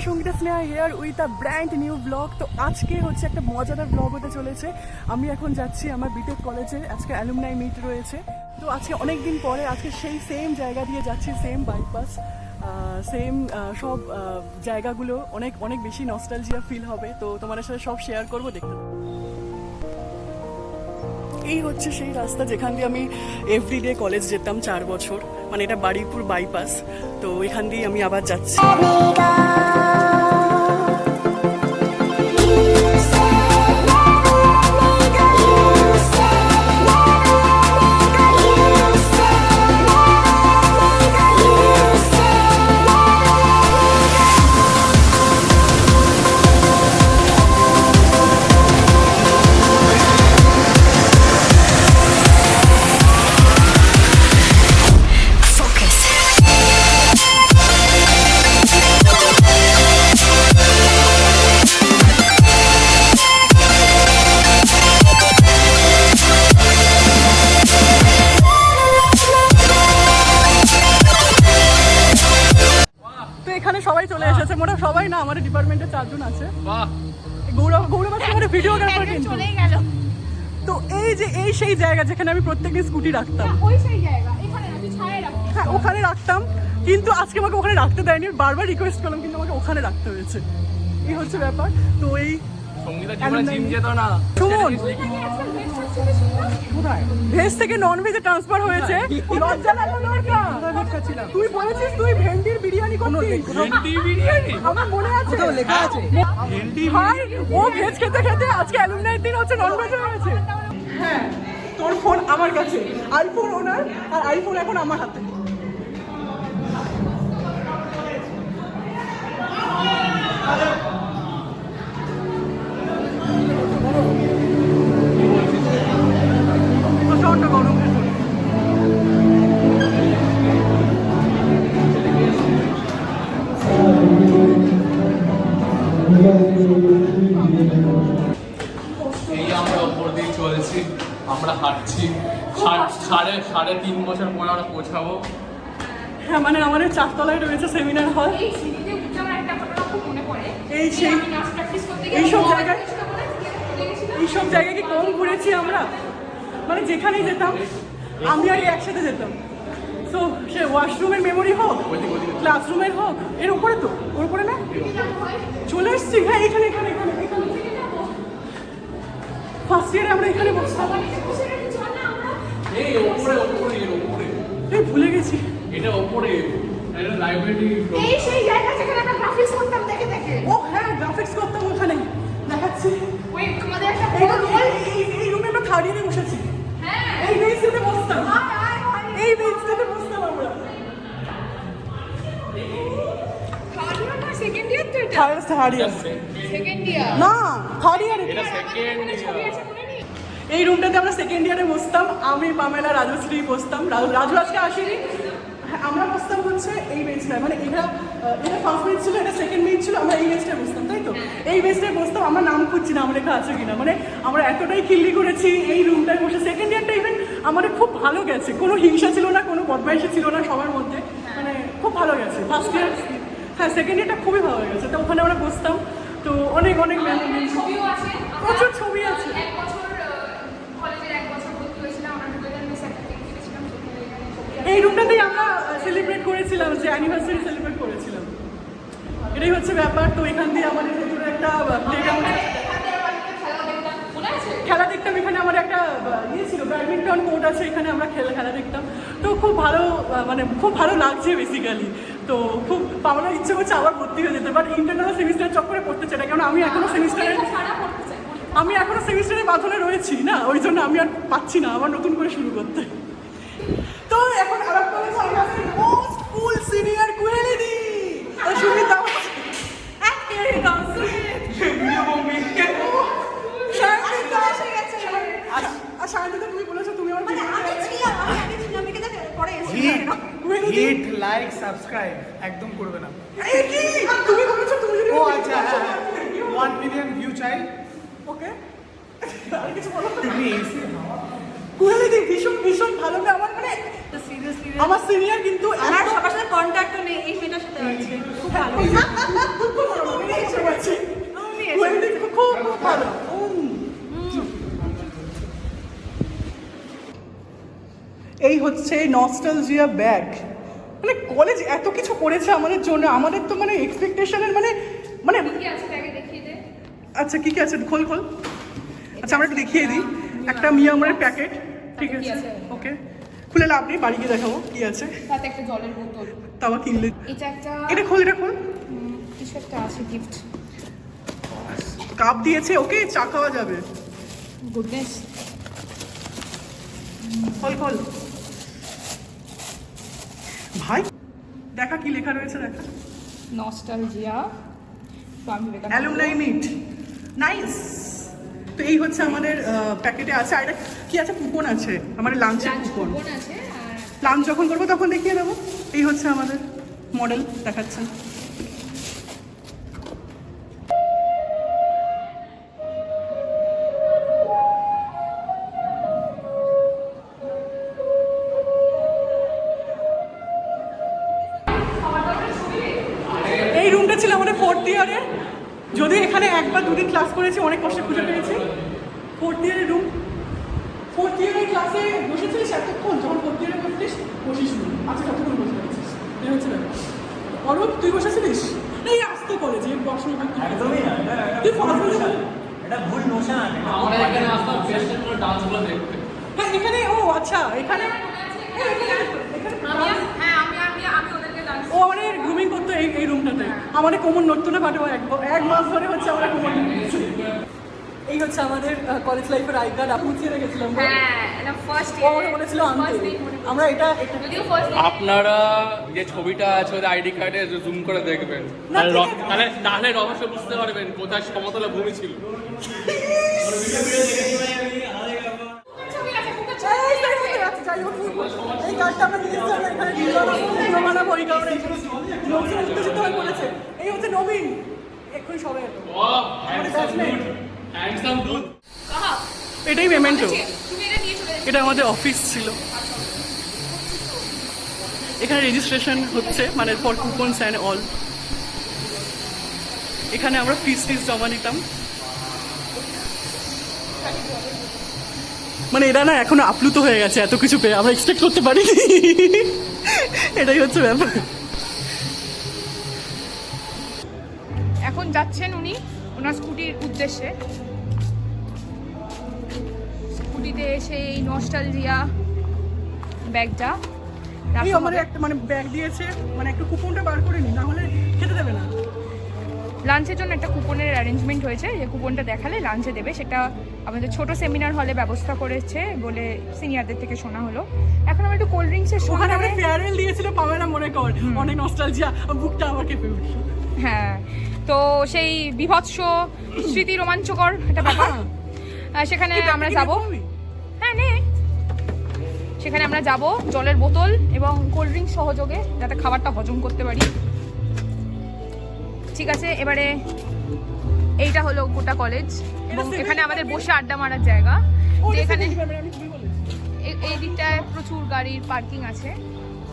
Sangeeta Sneha here with a brand new blog. তো আজকে হচ্ছে একটা মজাদার ব্লগ হতে চলেছে। আমি এখন যাচ্ছি আমার বিটেক কলেজে, আজকে অ্যালুমনাই মিট রয়েছে। তো আজকে অনেক দিন পরে আজকে সেই সেম জায়গা দিয়ে যাচ্ছি, সেম বাইপাস, সেম সব জায়গাগুলো অনেক অনেক বেশি নস্টালজিয়া ফিল হবে। তো তোমাদের সাথে সব শেয়ার করবো, দেখতে। এই হচ্ছে সেই রাস্তা যেখান দিয়ে আমি এভরিডে কলেজ যেতাম 4 বছর, মানে এটা বারুইপুর বাইপাস। তো এখান দিয়ে আমি আবার যাচ্ছি। সবাই চলে এসেছে, মোটা সবাই না, আমাদের ডিপার্টমেন্টে 4 জন আছে। গৌরব আছে আমাদের ভিডিওগ্রাফার কিন্তু। তো এই যে এই সেই জায়গা যেখানে আমি প্রত্যেকদিন স্কুটি রাখতাম, হ্যাঁ ওখানে রাখতাম, কিন্তু আজকে আমাকে ওখানে রাখতে দেয়নি। বারবার রিকোয়েস্ট করলাম, কিন্তু আমাকে ওখানে রাখতে হয়েছে। এই হচ্ছে ব্যাপার। তো এই ভেজ থেকে নন ভেজে ট্রান্সফার হয়েছে। লজ্জা লাগলো না? তুই বলেছিস তুই ভেন্ডির বিরিয়ানি করতিস। আমার মনে আছে, লেখা আছে ভাই, ও ভেজ খেতে খেতে আজকে অ্যালুমনাই দিন হচ্ছে নন ভেজ হয়েছে। হ্যাঁ, তোর ফোন আমার কাছে, আইফোন ওনার, আর আইফোন এখন আমার হাতে। এই আমরা ওপর দিয়ে চলছি, আমরা হাঁটছি, 3.5 বছর পরে আমরা পৌঁছাবো। হ্যাঁ, মানে আমাদের 4 তলায় রয়েছে সেমিনার হল। এইসব জায়গায় কি কম ঘুরেছি আমরা? মানে যেখানেই যেতাম আমি আর একসাথে যেতাম। তো সে ওয়াশরুমের মেমোরি হোক, ক্লাসরুমের হোক, এর উপরে তো, ওর উপরে না চলে এসছি। হ্যাঁ, এখানে এখানে এখানে এখানে ফার্স্ট ইয়ারে আমরা এখানে বসতাম। এই ভুলে গেছি, এটা ওপরে এটা লাইব্রেরি। এই সেই জায়গা যেখানে আমরা গ্রাফিক্স করতাম দেখে দেখে। ও হ্যাঁ, গ্রাফিক্স করতাম ওখানে, দেখাচ্ছি। ওই তোমাদের একটা এই রুমে আমরা থার্ড ইয়ারে বসেছি। হ্যাঁ, এই বেঞ্চটাতে বসতাম, এই বেঞ্চটাতে বসতাম আমরা। থার্ড ইয়ার না সেকেন্ড ইয়ার? তো এটা থার্ড ইয়ার, সেকেন্ড ইয়ার না থার্ড ইয়ারে। এটা সেকেন্ড ছবি আছে মনে নেই? এই রুমটাতে আমরা সেকেন্ড ইয়ারে বসতাম। আমি, পামেলা, রাজশ্রী বসতাম। রাজু আজকে আসেনি। আমরা বসতাম হচ্ছে এই বেঞ্চটায়, মানে এটা ফার্স্ট বেঞ্চ ছিল, এটা সেকেন্ড বেঞ্চ ছিল, আমরা এই বেঞ্চটায় বসতাম, তাই তো? এই বেঞ্চটায় বসতাম। আমার নাম খুঁজছি না, আমার লেখা আছে কিনা। মানে আমরা এতটাই খিল্লি করেছি এই রুমটায় বসে। সেকেন্ড ইয়ারটা ইভেন আমাদের খুব ভালো গেছে, কোনো হিংসা ছিল না, কোনো বদমাইশি ছিল না সবার মধ্যে, মানে খুব ভালো গেছে। ফার্স্ট ইয়ার, হ্যাঁ সেকেন্ড ইয়ারটা খুবই ভালো গেছে। তো ওখানে আমরা বসতাম, তো অনেক অনেক ছবিও আছে, প্রচুর ছবি আছে। এক বছর কলেজের 1 বছর ভর্তি হয়েছিলাম আমরা, 2000 গিয়েছিলাম সেখানে। এই রুমটাতেই আমরা সেলিব্রেট করেছিলাম, যে অ্যানিভার্সারি সেলিব্রেট করেছিলাম। এটাই হচ্ছে ব্যাপার। তো এখান দিয়ে আমাদের ভেতরে একটা প্লেগ্রাউন্ড, খেলা দেখতাম। এখানে আমার একটা ইয়ে ছিল, ব্যাডমিন্টন কোর্ট আছে, এখানে আমরা খেলা দেখতাম। তো খুব ভালো, মানে খুব ভালো লাগছে বেসিক্যালি। তো খুব আমার ইচ্ছে করছে আবার ভর্তি হয়ে যেতে, বাট ইন্টারনাল সেমিস্টার চক্করে পড়তে চাই না, কারণ আমি এখনো সেমিস্টারের বাঁধনে রয়েছি না, ওই জন্য আমি আর পাচ্ছি না আবার নতুন করে শুরু করতে। তো এখন আরব কলেজে আমরা আছি মোস্ট কুল সিনিয়র কুয়েলিদি সুমিতা। ভিডিও বম্বে শারমিতা এসে গেছে। আর সায়ন্তিকা তুমি বলেছো তুমি আমার মানে আমি ছিলাম এখানে পরে এসেছি হিট লাইক সাবস্ক্রাইব একদম করবে না। এই কি তুমি বলেছো তুমি যদি ও আচ্ছা 1 মিলিয়ন ভিউ চাই। ওকে আর কিছু বলো তুমি এসে কুহেলিদি ভীষণ ভীষণ ভালো মেয়ে আমার মানে সিরিয়াসলি আমার সিনিয়র কিন্তু আমার সবার সাথে কন্ট্যাক্টও নেই এই মেয়েটার সাথে আছে খুব ভালো কুহেলিদি খুব ভালো এই হচ্ছে নস্টালজিয়া ব্যাগ মানে কলেজ এত কিছু করেছে আমাদের জন্য আমাদের তো মানে এক্সপেকটেশনের মানে মানে কি আছে ব্যাগে দেখিয়ে দে। আচ্ছা কি কি আছে খোল খোল আচ্ছা আমরা একটু দেখিয়ে দিই একটা মিয়ামারের প্যাকেট ঠিক কি আছে আছে? ওকে খুলে লাভ নেই বাড়ি গিয়ে দেখাবো কি আছে সাথে একটা জলের বোতল। তাও কিনলে এটা একটা এটা খোল কিছু একটা আছে গিফট। কাপ দিয়েছে ওকে চা খাওয়া যাবে গুডনেস। খোল খোল ভাই দেখা কি লেখা রয়েছে দেখা nostalgia Swami Vivekananda. Alumni meet nice তো এই হচ্ছে আমাদের প্যাকেটে আছে আর এটা কি আছে কুপন আছে আমাদের লাঞ্চের লাঞ্চ কুপন কুপন আছে আর লাঞ্চ যখন করবো তখন দেখিয়ে দেবো এই হচ্ছে আমাদের মডেল দেখাচ্ছেন এই রুমটা ছিল আমাদের 4th ইয়ারে যদিও এখানে একবার দুদিন ক্লাস করেছি অনেক কষ্টে খুঁজে পেয়েছি 4th ইয়ারের রুম 4th ইয়ারের ক্লাসে বসেছিলিস এতক্ষণ যখন 4th ইয়ারে বসেছিলিস বসিস নি আচ্ছা কতক্ষণ বসে আছিস এই হচ্ছে ব্যাপার অরূপ তুই বসেছিলিস এই আসতে কলেজে বসে একদমই না তুই ফার্স্ট বসে এটা ভুল নোশন আমরা এখানে আসতাম ফেস্টের কোনো ডান্সগুলো দেখতে। হ্যাঁ এখানে ও আচ্ছা এখানে আমি ওদেরকে ডান্স ও আমাদের গ্রুমিং করতো এই রুমটাতে আমাদের কোমর নড়তো না পাঠাবো এক মাস ধরে হচ্ছে আমরা কোমর নিচ্ছি এই হচ্ছে আমাদের কলেজ লাইফের আই কার্ড আপনি চেয়ে রেখেছিলাম হ্যাঁ এটা ফার্স্ট ও আমাকে বলেছিল আনতে আমরা এটা যদিও ফার্স্ট আপনারা যে ছবিটা আছে ওদের আইডি কার্ডে জুম করে দেখবেন না, ঠিক আছে। তাহলে তাহলে রহস্য বুঝতে পারবেন কোথায় সমতলে ভূমি ছিল। ছবি আছে খুব যাই হোক এই কার্ডটা আমরা নিয়েছি আমরা এখানে ভিডিও বানাবো এই কারণে লোকজন উত্তেজিত হয়ে পড়েছে এই হচ্ছে নবীন এক্ষুনি সবাই এলো আমাদের ব্যাচমেট হ্যান্ডসাম দুধ। এটাই পেমেন্টও তুমি এটা নিয়ে চলে এটা আমাদের অফিস ছিল এখানে রেজিস্ট্রেশন হচ্ছে মানে ফর কুপনস অ্যান্ড অল এখানে আমরা ফিস জমা নিতাম মানে এরা না এখনো আপ্লুত হয়ে গেছে এত কিছু পেয়ে আমরা এক্সপেক্ট করতে পারিনি এটাই হচ্ছে ব্যাপার এখন যাচ্ছেন উনি ওনার স্কুটির উদ্দেশ্যে স্কুটিতে এসে এই নস্টালজিয়া ব্যাগটা এই আমাদের একটা মানে ব্যাগ দিয়েছে মানে একটু কুপনটা বার করে নি না হলে খেতে দেবে না লাঞ্চের জন্য একটা কুপনের অ্যারেঞ্জমেন্ট হয়েছে যে কুপনটা দেখালে লাঞ্চে দেবে সেটা আমাদের ছোট সেমিনার হলে ব্যবস্থা করেছে বলে সিনিয়রদের থেকে শোনা হলো এখন আমরা একটু কোল্ড ড্রিঙ্কসের ওখানে সময় আমরা ফেয়ারওয়েল দিয়েছিল পাবে না মনে কর অনেক নস্টালজিয়া বুকটা আমার কেঁপে উঠল হ্যাঁ তো সেই বিভৎস স্মৃতি রোমাঞ্চকর একটা ব্যাপার সেখানে আমরা যাব হ্যাঁ নে সেখানে আমরা যাব জলের বোতল এবং কোল্ড ড্রিঙ্কস সহযোগে যাতে খাবারটা হজম করতে পারি ঠিক আছে এবারে এইটা হলো গোটা কলেজ এবং এখানে আমাদের বসে আড্ডা মারার জায়গা যে এখানে এই দিকটায় প্রচুর গাড়ির পার্কিং আছে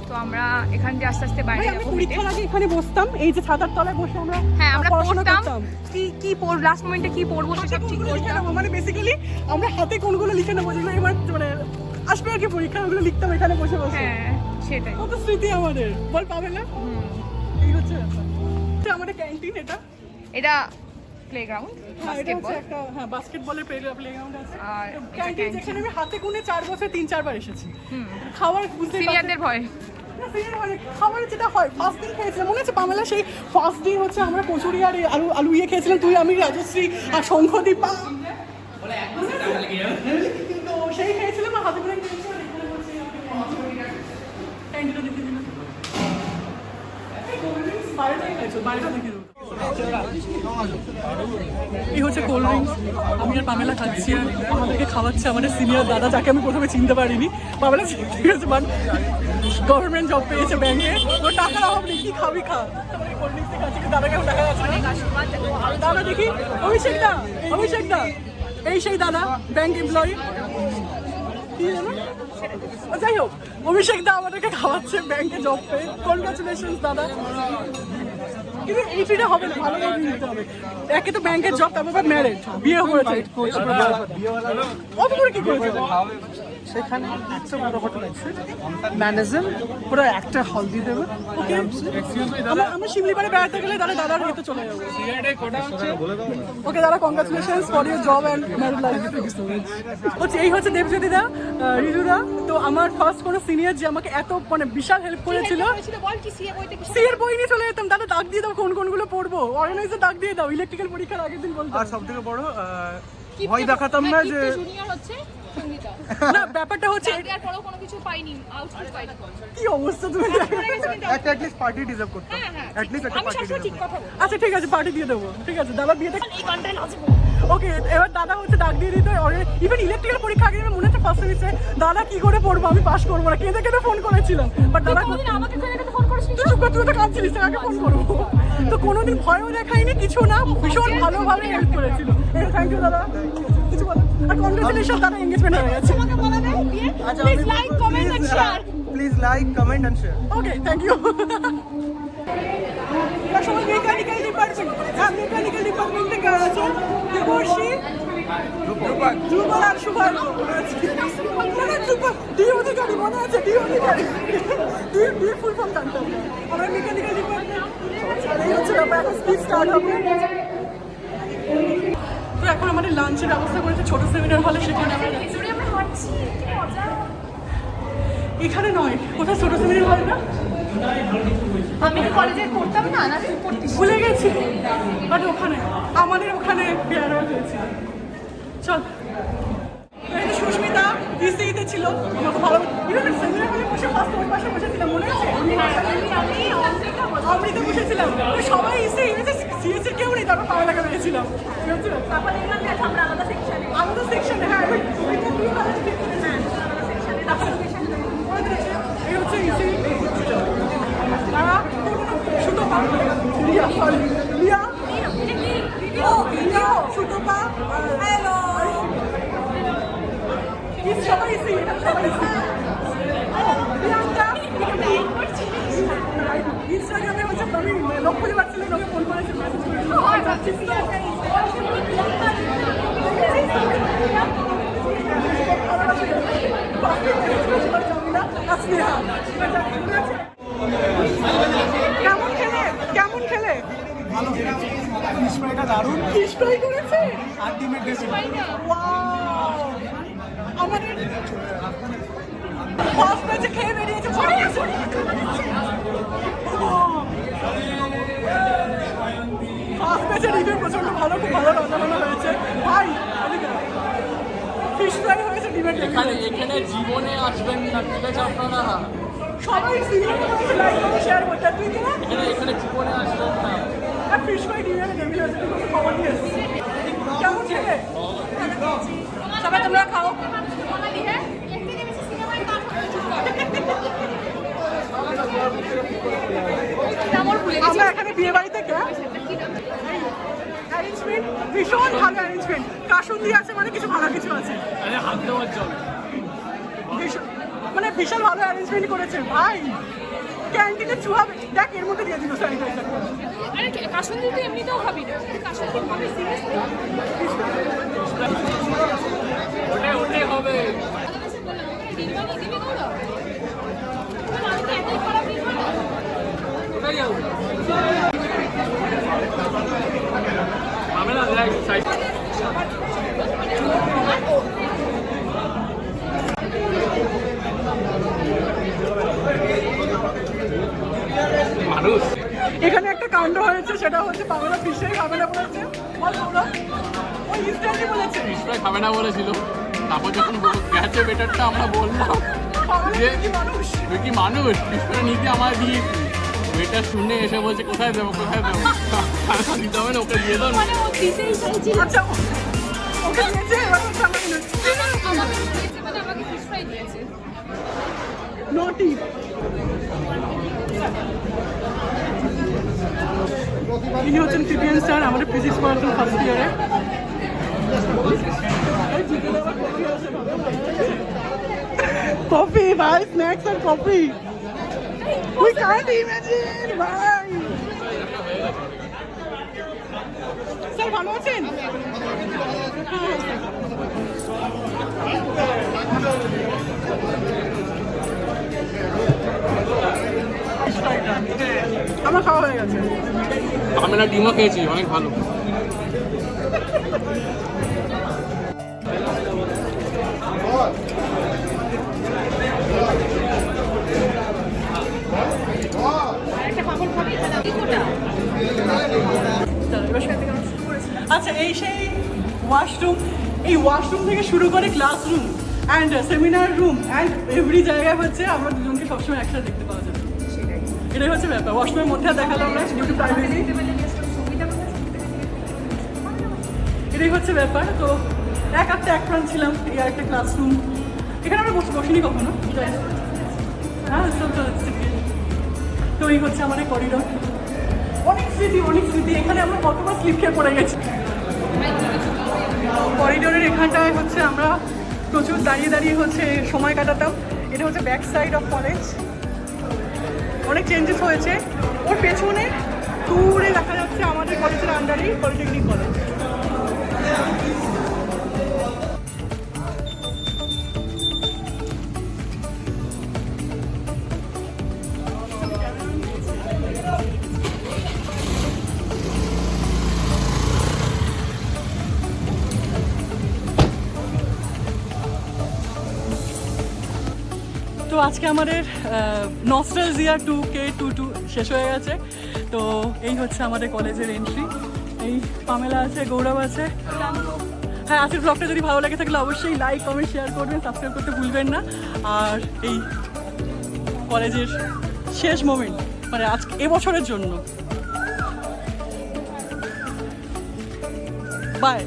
তো আমরা এখান দিয়ে আস্তে আস্তে বাইরে যাবো হেঁটে। পরীক্ষার আগে এখানে বসতাম এই যে ছাতার তলায় বসে আমরা হ্যাঁ আমরা পড়াশোনা পড়তাম করতাম। কি লাস্ট মোমেন্টে কি পড়বো হাতে সেসব ঠিক কোনগুলো লিখে করতাম নেবো, মানে বেসিক্যালি আমরা হাতে কোনগুলো লিখে নেবো যেগুলো এবার মানে আসবে আর কি পরীক্ষা ওগুলো লিখতাম এখানে বসে বসে হ্যাঁ সেটাই কত স্মৃতি আমাদের বল পাবে না এই হচ্ছে ব্যাপার। এটা আমাদের ক্যান্টিন এটা প্লেগ্রাউন্ড হ্যাঁ এটা বাস্কেটবল হচ্ছে একটা হ্যাঁ বাস্কেটবলের প্লেগ্রাউন্ড আছে আর ক্যান্টিন যেখানে আমি হাতে গুনে 4 বছর 3-4 বার এসেছি খাবার বুঝতে সিনিয়রদের ভয় খাবার যেটা হয় ফার্স্ট দিন খেয়েছিলাম মনে আছে পামেলা সেই ফার্স্ট দিন হচ্ছে আমরা কচুরি আর আলু আলু ইয়ে খেয়েছিলাম তুই আমি রাজশ্রী আর শঙ্খদীপ তো সেই খেয়েছিলাম আর হাতে করে খেয়েছিলাম এখানে বলছি ক্যান্টিনটা দেখে দিলাম বাইরেটা দেখে দেবো এই হচ্ছে কোল্ড ড্রিঙ্কস, আমি আর পামেলা খাচ্ছি আর আমাদেরকে খাওয়াচ্ছে আমাদের সিনিয়র দাদা, যাকে আমি প্রথমে চিনতে পারিনি। পামেলা ঠিক আছে, বাট গভর্নমেন্ট জব পেয়েছে ব্যাংকে, ওর টাকার অভাব নেই, কি খাবি খা। কোল্ড ড্রিঙ্কস খাচ্ছি, দাদা কেমন দেখা যাচ্ছে দাদা দেখি, অভিষেক দা, অভিষেক দা, এই সেই দাদা ব্যাংক এমপ্লয়ি, কি জানো? যাই হোক, অভিষেক দা আমাদেরকে খাওয়াচ্ছে ব্যাংকে জব পেয়ে, কনগ্রাচুলেশন দাদা। কিন্তু এই ফিটা হবে না, ভালো করে নিতে হবে। একে তো ব্যাংকের জব, তারপর ম্যারেজ, বিয়ে হয়েছে, অত করে কি করেছে? সেখানে একটা বড় হোটেল আছে, ম্যানেজার পুরো একটা হল দিয়ে দেবে। আমরা শিমলিপাড়ে বেড়াতে গেলে তাহলে দাদার হইতে চলে যাবো। ওকে দাদা, congratulation for your job and married life. হচ্ছে এই হচ্ছে দেবজ্যোতি দা, রিজুদা। তো আমার ফার্স্ট কোনো সিনিয়র যে আমাকে এত মানে বিশাল হেল্প করেছিল, সিএর বই নিয়ে চলে যেতাম, দাদা দাগ দিয়ে দাও কোন কোনগুলো পড়বো, অর্গানাইজার দাগ দিয়ে দাও, ইলেকট্রিক্যাল পরীক্ষার আগের দিন বলতো। আর সব থেকে বড় ভয় দেখাতাম না যে না, ব্যাপারটা হচ্ছে কি অবস্থা, তুমি একটা অ্যাটলিস্ট পার্টি ডিজার্ভ করতাম, অ্যাটলিস্ট একটা পার্টি আচ্ছা ঠিক আছে, পার্টি দিয়ে দেবো, ঠিক আছে দাদা বিয়েতে। ওকে, এবার দাদা হচ্ছে ডাক দিয়ে দিতে, ইভেন ইলেকট্রিক্যাল পরীক্ষা আগে মনে হচ্ছে ফার্স্ট সেমিস্টারে দাদা কি করে পড়বো, আমি পাস করবো না, কেঁদে কেঁদে ফোন করেছিলাম, বাট দাদা আমাকে ফোন করেছিস, তুই চুপ কর, তুই তো কাঁদছিলিস, আগে ফোন করবো। তো কোনোদিন ভয়ও দেখায়নি, কিছু না, ভীষণ ভালোভাবে হেল্প করেছিল। থ্যাংক ইউ দাদা, কিছু বলো। আর কনগ্রাচুলেশন দাদা, এঙ্গেজমেন্ট হয়ে গেছে। Please like comment and share. Okay, thank you. সবাই মেকানিক্যাল ডিপার্টমেন্ট, মেকানিক্যাল ডিপার্টমেন্ট থেকে আছে দেবর্ষী, ধ্রুবল আর সুভাষ, মনে আছে ডি অধিকারী, মনে আছে ডি অধিকারী, ডি ফুল ফর্ম জানতাম। আমরা মেকানিক্যাল ডিপার্টমেন্ট, এই হচ্ছে ব্যাপার, এখন স্পিচ স্টার্ট হবে। তো এখন আমাদের লাঞ্চের ব্যবস্থা করেছে ছোট সেমিনার হলে, সেখানে আমরা এখানে নয়, কোথায় ছোট সেমিনার হল না, আমি তো কলেজে পড়তাম না, না তুই পড়তিস? ভুলে গেছি, বাট ওখানে আমাদের ওখানে বিয়ার হয়েছে। চল, এই যে সুস্মিতা ইসিতে ছিল, আমার ভালো ইভেন সেমিনার হলে বসে ফার্স্ট ওর পাশে বসেছিলাম, মনে আছে? অমৃতা বসেছিলাম, সবাই ইসে সিএসি কেউ নেই, তারপর পাওয়া লাগা পেয়েছিলাম। আলাদা সেকশনে, হ্যাঁ এই হচ্ছে ইসি। তারা সুতপা, রিয়া, সরি রিয়া, রিয়া, সুতপা, হ্যালো, সবাই ইসি, সবাই ইসি। ইনস্টাগ্রামে হচ্ছে আমি লক্ষ্য যে পাচ্ছিলাম, লোকে ফোন করেছে, মেসেজ করেছিল, কেমন খেলে, কেমন খেলে? ভালো খেলেছি, ফিশ ফ্রাইটা দারুণ, ফিশ ফ্রাই করেছে, আলটিমেট রেসিপি। ওয়াও, আমাদের ফার্স্ট ব্যাচে খেয়ে বেরিয়েছে, ফার্স্ট ব্যাচের রিভিউ প্রচন্ড ভালো, খুব ভালো রান্না বান্না হয়েছে ভাই। ফিশ ফ্রাই হয়েছে, ডিমের এখানে জীবনে আসবেন না, ঠিক আছে আপনারা, সবাই সিনিয়র করেছে, লাইক করে শেয়ার করতে, তুই কি না? এখানে জীবনে আসবেন না। আর ফিশ ফ্রাই ডিমের টেবিল হয়েছে, তুই কোনো খবর নিয়ে এসেছিস, কেমন খেলে? সবাই তোমরা খাও। আমরা এখানে বিয়ে বাড়িতে অ্যারেঞ্জমেন্ট ভীষণ ভালো, অ্যারেঞ্জমেন্ট কাসুন্দি আছে মানে কিছু ভালো কিছু আছে, হাত দেওয়ার জন্য মানে বিশাল ভালো অ্যারেঞ্জমেন্ট করেছে ভাই। ক্যান্টিনে চুহাবে, দেখ এর মধ্যে দিয়ে দিল স্যানিটাইজার। আরে কাসুন্দি তো এমনিতেও খাবি না, কাসুন্দি খাবি সিরিয়াসলি? ওটাই হবে। আমি না দেখ সাইড মানুষ। এখানে একটা কাণ্ড হয়েছে, সেটা হচ্ছে বাংলা ফিশে খাবে না বলেছে, ওই ইনস্ট্যান্টলি বলেছে ফিশ ফ্রাই খাবে না বলেছিল, তারপর যখন গেছে বেটারটা আমরা বললাম যে মানুষ তুই কি মানুষ, ফিশ ফ্রাই নিতে আমার দিয়েছি। এটা শুনে এসে বলছে কোথায় দেবো টাকা দিতে হবে না, ওকে দিয়ে দাও না। মানে ও দিতেই চাইছে আচ্ছা ওকে দিয়েছে, এবার হচ্ছে আমাকে দিয়েছে। আমাকে দিয়েছে মানে আমাকে ফিশ ফ্রাই দিয়েছে। নটি ইনি হচ্ছেন টিপিএন স্যার, আমাদের ফিজিক্স পড়াচ্ছেন ফার্স্ট ইয়ারে। কফি ভাই, স্ন্যাক্স আর কফি, উই কান্ট ইমাজিন ভাই। স্যার ভালো আছেন? আমার খাওয়া হয়ে গেছে। আমি না ডিমও খেয়েছি, অনেক ভালো। আচ্ছা এই সেই ওয়াশরুম, এই ওয়াশরুম থেকে শুরু করে classroom and seminar room and every জায়গায় হচ্ছে আমরা দুজনকে সবসময় একসাথে দেখতে পাওয়া যাবে। এটাই হচ্ছে ব্যাপার। ওয়াশরুমের মধ্যে দেখালাম না, ডিউটি প্রাইভেসি, এটাই হচ্ছে ব্যাপার। তো এক প্রাণ ছিলাম, এই আরেকটা ক্লাসরুম। এখানে আমরা বসিনি কখনো, হ্যাঁ সব চলছে। তো এই হচ্ছে আমাদের করিডোর, অনেক স্মৃতি। এখানে আমরা কতবার স্লিপ খেয়ে পড়ে গেছি। করিডোরের এখানটায় হচ্ছে আমরা প্রচুর দাঁড়িয়ে হচ্ছে সময় কাটাতাম। এটা হচ্ছে ব্যাক সাইড অফ কলেজ, অনেক চেঞ্জেস হয়েছে। ওর পেছনে দূরে দেখা যাচ্ছে আমাদের কলেজের আন্ডারেই পলিটেকনিক কলেজ। তো আজকে আমাদের নস্টালজিয়া 2K22 শেষ হয়ে গেছে। তো এই হচ্ছে আমাদের কলেজের এন্ট্রি। এই পামেলা আছে, গৌরব আছে। হ্যাঁ, আজকের ব্লগটা যদি ভালো লাগে থাকলে অবশ্যই লাইক কমেন্ট শেয়ার করবেন, সাবস্ক্রাইব করতে ভুলবেন না। আর এই কলেজের শেষ মোমেন্ট মানে আজকে এবছরের জন্য বাই।